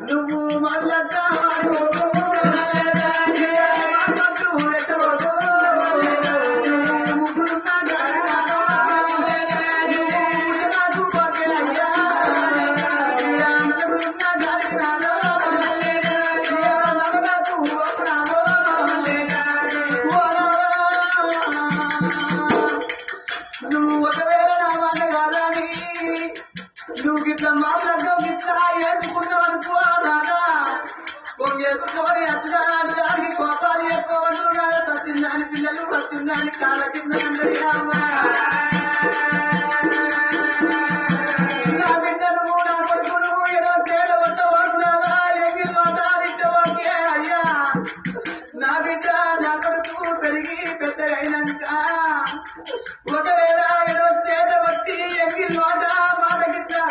నువ్వు మళ్ళా నువ్వు ఒకవేళ నా మాట కాదని నువ్వు ఇట్లా మాట్లాడతావు ఇట్లా ఏడుకున్నావు అనుకో రాదా ఎత్తుకొని అత్తడానికి కోపాలు ఎక్కువ అంటున్నాడు సత్యందాని పిల్లలు వచ్చిందాని కాళ్ళ కింద